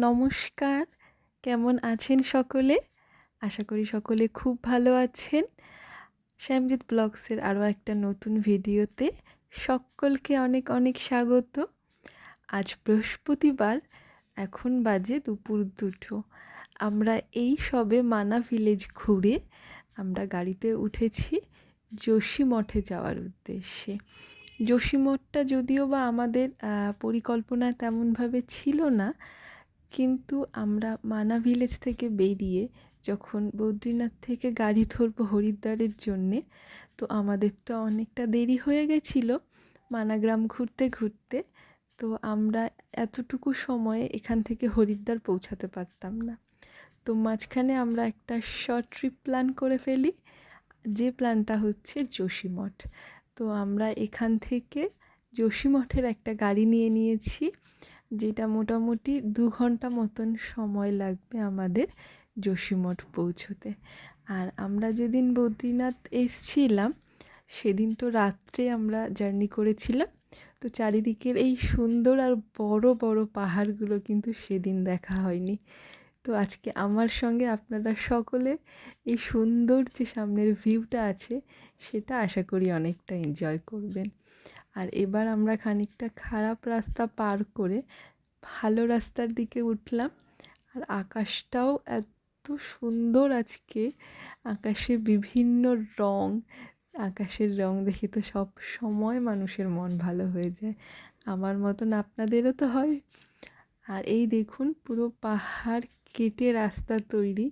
নমস্কার, কেমন আছেন সকলে? আশা করি সকলে খুব ভালো আছেন। শ্যামজিৎ ব্লগসের আরও একটা নতুন ভিডিওতে সকলকে অনেক অনেক স্বাগত। আজ বৃহস্পতিবার, এখন বাজে দুপুর 2টো। আমরা এই সবে মানা ভিলেজ ঘুরে আমরা গাড়িতে উঠেছি যোশীমঠে যাওয়ার উদ্দেশ্যে। যোশীমঠটা যদিও বা আমাদের পরিকল্পনা তেমনভাবে ছিল না, কিন্তু আমরা মানা ভিলেজ থেকে বেরিয়ে যখন বদ্রীনাথ থেকে গাড়ি ধরবো হরিদ্বারের জন্যে, তো আমাদের তো অনেকটা দেরি হয়ে গেছিলো মানাগ্রাম ঘুরতে ঘুরতে। তো আমরা এতটুকু সময়ে এখান থেকে হরিদ্বার পৌঁছাতে পারতাম না। তো মাঝখানে আমরা একটা শর্ট ট্রিপ প্ল্যান করে ফেলি, যে প্ল্যানটা হচ্ছে যোশীমঠ। তো আমরা এখান থেকে যোশীমঠের একটা গাড়ি নিয়ে নিয়েছি, যেটা মোটামুটি 2 ঘন্টা মতন সময় লাগবে আমাদের যোশীমঠ পৌঁছতে। আর আমরা যেদিন বদ্রীনাথ এসছিলাম সেদিন তো রাত্রে আমরা জার্নি করেছিলাম, তো চারিদিকের এই সুন্দর আর বড় বড় পাহাড়গুলো কিন্তু সেদিন দেখা হয়নি। তো আজকে আমার সঙ্গে আপনারা সকলে এই সুন্দর যে সামনের ভিউটা আছে সেটা আশা করি অনেকটা এনজয় করবেন। আর এবার আমরা খানিকটা খারাপ রাস্তা পার করে ভালো রাস্তার দিকে উঠলাম। আর আকাশটাও এত সুন্দর আজকে, আকাশে বিভিন্ন রং, আকাশের রং দেখে তো সব সময় মানুষের মন ভালো হয়ে যায়, আমার মতন আপনাদেরও তো হয়। আর এই দেখুন পুরো পাহাড় কেটে রাস্তা তৈরি,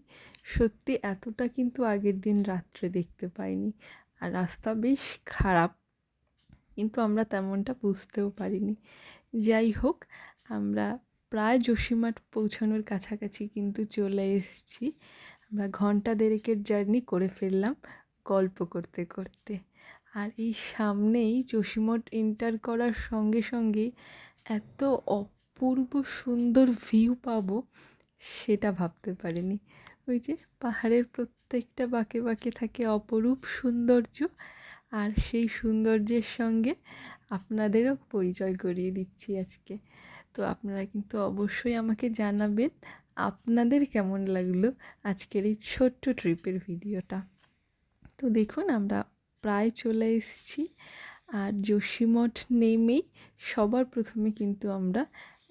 সত্যি এতটা কিন্তু আগের দিন রাত্রে দেখতে পাইনি। আর রাস্তা বেশ খারাপ, কিন্তু আমরা তেমনটা বুঝতেও পারিনি। যাই হোক, আমরা প্রায় যোশীমঠ পৌঁছানোর কাছাকাছি কিন্তু চলে এসেছি। আমরা ঘন্টা দেড়েকের জার্নি করে ফেললাম গল্প করতে করতে। আর এই সামনেই যোশীমঠ এন্টার করার সঙ্গে সঙ্গে এত অপূর্ব সুন্দর ভিউ পাবো সেটা ভাবতে পারিনি। ওই যে পাহাড়ের প্রত্যেকটা বাঁকে বাঁকে থাকে অপরূপ সৌন্দর্য, আর সেই সৌন্দর্যের সঙ্গে আপনাদেরও পরিচয় করিয়ে দিচ্ছি আজকে। তো আপনারা কিন্তু অবশ্যই আমাকে জানাবেন আপনাদের কেমন লাগলো আজকের এই ছোট্ট ট্রিপের ভিডিওটা। তো দেখুন আমরা প্রায় চলে এসেছি। আর যোশীমঠ নেমেই সবার প্রথমে কিন্তু আমরা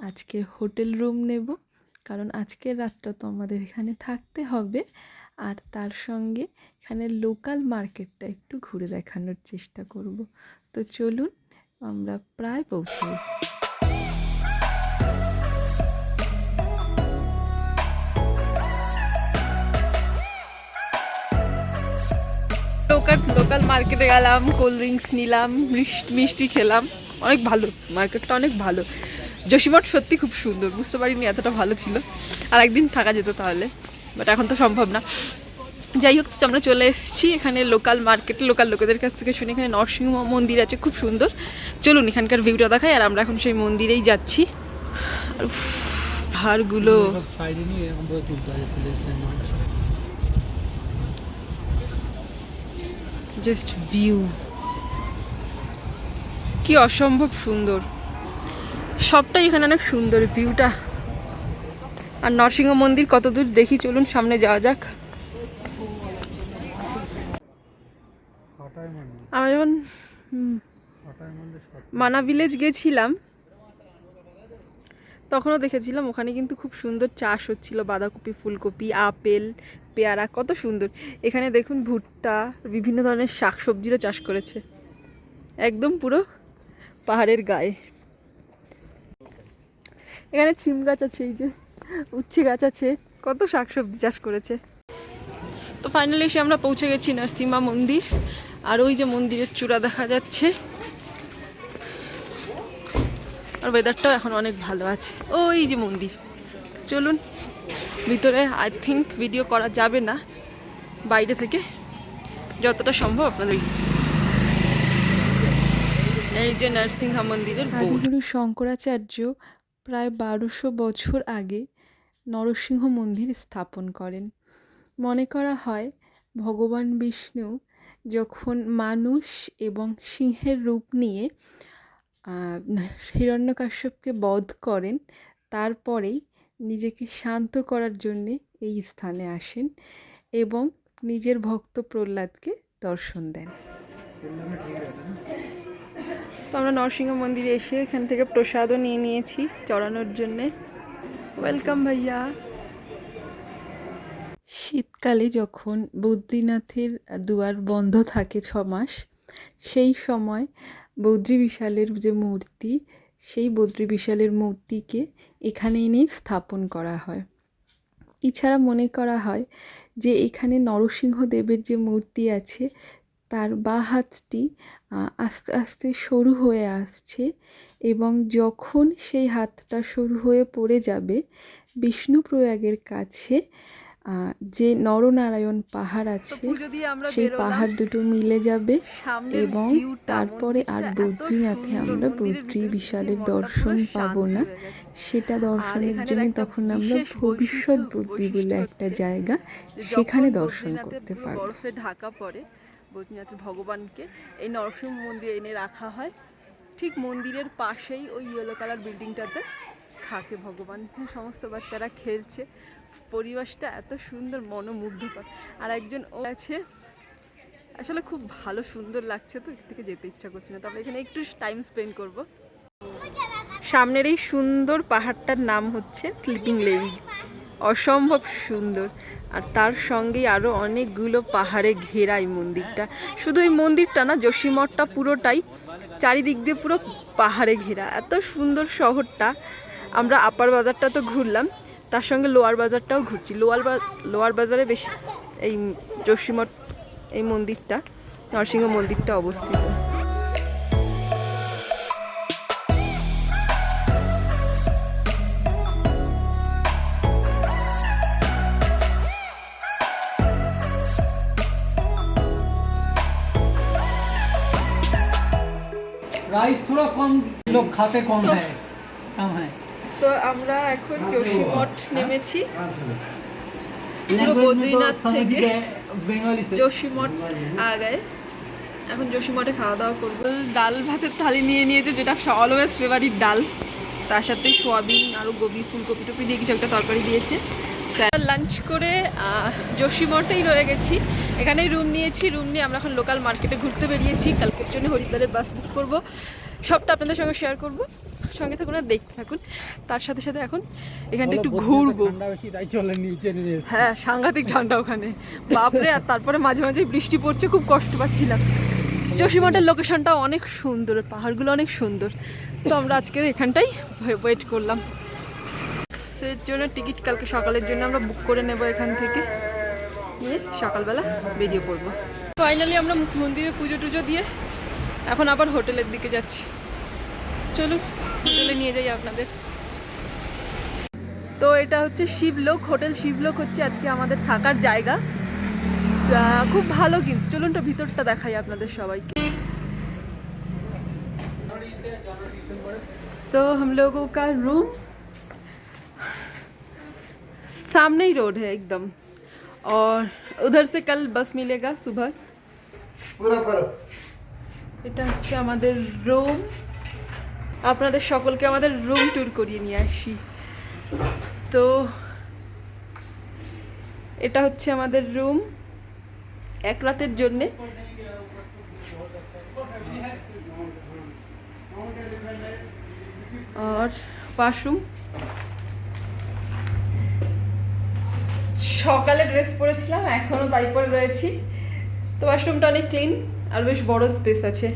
আজকে হোটেল রুম নেব, কারণ আজকের রাতটা তো আমাদের এখানে থাকতে হবে। আর তার সঙ্গে এখানে লোকাল মার্কেটটা একটু ঘুরে দেখানোর চেষ্টা করব। তো চলুন, আমরা প্রায় পৌঁছে গেছি। লোকাল মার্কেটে গেলাম, কোল্ড ড্রিঙ্কস নিলাম, মিষ্টি খেলাম। অনেক ভালো, মার্কেটটা অনেক ভালো। যোশীমঠ সত্যি খুব সুন্দর, বুঝতে পারিনি এতটা ভালো ছিল। আর একদিন থাকা যেত তাহলে, বাট এখন তো সম্ভব না। যাই হোক, আমরা চলে এসেছি এখানে লোকাল মার্কেটে। লোকাল লোকেদের কাছ থেকে শুনে এখানে নরসিংহ মন্দির আছে, খুব সুন্দর। চলুন এখানকার ভিউটা দেখাই। আর আমরা এখন সেই মন্দিরেই যাচ্ছি। পাহাড়গুলো জাস্ট ভিউ কি অসম্ভব সুন্দর, সবটাই এখানে অনেক সুন্দর ভিউটা। আর নরসিংহ মন্দির কত দূর দেখি, চলুন সামনে যাওয়া যাক। আমি যখন মানা ভিলেজ গেছিলাম তখনও দেখেছিলাম ওখানে কিন্তু খুব সুন্দর চাষ হচ্ছিল, বাঁধাকপি, ফুলকপি, আপেল, পেয়ারা, কত সুন্দর। এখানে দেখুন ভুট্টা, বিভিন্ন ধরনের শাকসবজিরও চাষ করেছে, একদম পুরো পাহাড়ের গায়ে। এখানে সিম গাছ আছে, এই যে উচ্ছে গাছ আছে, কত শাকসবজি চাষ করেছে। তো ফাইনালি এসে আমরা পৌঁছে গেছি নরসিংহ মন্দির। আর ওই যে মন্দিরের চূড়া দেখা যাচ্ছে। আর ওয়েদারটাও এখন অনেক ভালো আছে। ওই যে মন্দির, চলুন ভিতরে। আই থিঙ্ক ভিডিও করা যাবে না, বাইরে থেকে যতটা সম্ভব আপনাদের। এই যে নরসিংহ মন্দিরের আদিগুরু শঙ্করাচার্য প্রায় 1200 বছর আগে নরসিংহ মন্দির স্থাপন করেন। মনে করা হয় ভগবান বিষ্ণু যখন মানুষ এবং সিংহের রূপ নিয়ে হিরণ্যকাশ্যপকে বধ করেন, তারপরেই নিজেকে শান্ত করার জন্যে এই স্থানে আসেন এবং নিজের ভক্ত প্রহ্লাদকে দর্শন দেন। তো আমরা নরসিংহ মন্দিরে এসে এখান থেকে প্রসাদও নিয়ে নিয়েছি চড়ানোর জন্যে। ওয়েলকাম ভাইয়া। শীতকালে যখন বদ্রীনাথের দুয়ার বন্ধ থাকে 6 মাস, সেই সময় বদ্রী বিশালের যে মূর্তি, সেই বদ্রী বিশালের মূর্তিকে এখানে এনে স্থাপন করা হয়। এছাড়া মনে করা হয় যে এখানে নরসিংহদেবের যে মূর্তি আছে তার বাঁ হাতটি আস্তে আস্তে সরু হয়ে আসছে এবং যখন সেই হাতটা সরু হয়ে পড়ে যাবে, বিষ্ণুপ্রয়াগের কাছে যে নরনারায়ণ পাহাড় আছে সেই পাহাড় দুটো মিলে যাবে এবং তারপরে আর বদ্রীনাথে আমরা বদ্রী বিশালের দর্শন পাবো না। সেটা দর্শনের জন্য তখন আমরা ভবিষ্যৎ বদ্রী বলে একটা জায়গা, সেখানে দর্শন করতে পারবো। বরফে ঢাকা পড়ে বদ্রীনাথের ভগবানকে এই নরসিংহ মন্দিরে এনে রাখা হয়। ঠিক মন্দিরের পাশেই ওই ইয়েলো কালার বিল্ডিংটাতে থাকে ভগবান। সমস্ত বাচ্চারা খেলছে, পরিবেশটা এত সুন্দর, মনোমুগ্ধকর। আর একজন ও আছে, আসলে খুব ভালো সুন্দর লাগছে, তো এখান থেকে যেতে ইচ্ছা করছে না, তবে এখানে একটু টাইম স্পেন্ড করব। সামনের এই সুন্দর পাহাড়টার নাম হচ্ছে স্লিপিং লেডি, অসম্ভব সুন্দর। আর তার সঙ্গেই আরও অনেকগুলো পাহাড়ে ঘেরা এই মন্দিরটা। শুধু এই মন্দিরটা না, যোশীমঠটা পুরোটাই চারিদিক দিয়ে পুরো পাহাড়ে ঘেরা। এত সুন্দর শহরটা। আমরা আপার বাজারটা তো ঘুরলাম, তার সঙ্গে লোয়ার বাজারটাও ঘুরছি। লোয়ার বাজারে বেশি এই যোশীমঠ, এই মন্দিরটা, নরসিংহ মন্দিরটা অবস্থিত। राइस थोड़ा कम, लोग खाते कम है। তো আমরা এখন যোশীমঠ নেমেছি, বদ্রীনাথ থেকে যোশীমঠ আগায়। এখন যোশীমঠে খাওয়া দাওয়া করবো। ডাল ভাতের থালি নিয়ে নিয়েছে, যেটা অলওয়েজ ফেভারিট ডাল। তার সাথে সোয়াবিন, আরও গোবি, ফুলকপি টপি দিয়ে কিছু একটা তরকারি দিয়েছে। লাঞ্চ করে যোশীমঠেই রয়ে গেছি। এখানেই রুম নিয়েছি। রুম নিয়ে আমরা এখন লোকাল মার্কেটে ঘুরতে বেরিয়েছি। কালকের জন্য হরিদ্বারের বাস বুক করবো। সবটা আপনাদের সঙ্গে শেয়ার করবো, সঙ্গে থাকুন আর দেখতে থাকুন। তার সাথে সাথে এখন এখানটা একটু ঘুরবো। হ্যাঁ, সাংঘাতিক ঠান্ডা ওখানে, বাপরে। আর তারপরে মাঝে মাঝে বৃষ্টি পড়ছে, খুব কষ্ট পাচ্ছিলাম। যোশীমঠের লোকেশনটা অনেক সুন্দর, পাহাড়গুলো অনেক সুন্দর। তো আমরা আজকে এখানটাই ওয়েট করলাম। এর জন্য টিকিট কালকে সকালের জন্য আমরা বুক করে নেব এখান থেকে, নিয়ে সকালবেলা বেরিয়ে পড়বো। ফাইনালি আমরা মন্দিরে পুজো টুজো দিয়ে এখন আবার হোটেলের দিকে যাচ্ছি। চলুন হোটেলে নিয়ে যাই আপনাদের। তো এটা হচ্ছে শিবলোক হোটেল। শিবলোক হচ্ছে আজকে আমাদের থাকার জায়গা। খুব ভালো, কিন্তু চলুন তো ভিতরটা দেখাই আপনাদের সবাইকে। तो हम लोगों का रूम सामने ही रोड है एकदम, और उधर से कल बस मिलेगा सुबह। এটা হচ্ছে আমাদের রুম। আপনাদের সকলকে আমাদের রুম ট্যুর করিয়ে নিয়ে আসি। তো এটা হচ্ছে আমাদের রুম এক রাতের জন্যে। আর ওয়াশরুম, সকালে ড্রেস পরেছিলাম, এখনও তাই পরে রয়েছি। তো ওয়াশরুমটা অনেক ক্লিন আর বেশ বড় স্পেস আছে।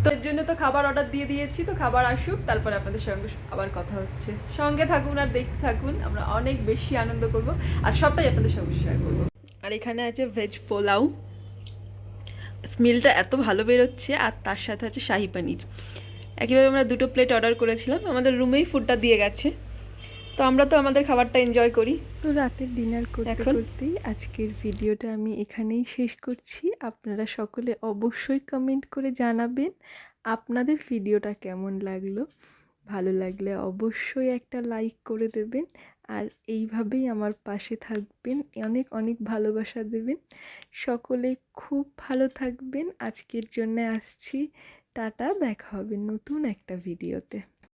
তো এর জন্য তো খাবার অর্ডার দিয়ে দিয়েছি। তো খাবার আসুক, তারপরে আপনাদের সঙ্গে আবার কথা হচ্ছে। সঙ্গে থাকুন আর দেখতে থাকুন, আমরা অনেক বেশি আনন্দ করব আর সবটাই আপনাদের সঙ্গে শেয়ার করব। আর এখানে আছে ভেজ পোলাও, স্মেলটা এত ভালো বেরোচ্ছে। আর তার সাথে আছে শাহি পনির। একইভাবে আমরা 2টো প্লেট অর্ডার করেছিলাম, আমাদের রুমেই ফুডটা দিয়ে গেছে। তো আমরা তো আমাদের খাবারটা এনজয় করি। তো রাতের ডিনার করতে করতেই আজকের ভিডিওটা আমি এখানেই শেষ করছি। আপনারা সকলে অবশ্যই কমেন্ট করে জানাবেন আপনাদের ভিডিওটা কেমন লাগলো। ভালো লাগলে অবশ্যই একটা লাইক করে দেবেন, আর এইভাবেই আমার পাশে থাকবেন, অনেক অনেক ভালোবাসা দেবেন। সকলে খুব ভালো থাকবেন। আজকের জন্য আসছি, টাটা, দেখা হবে নতুন একটা ভিডিওতে।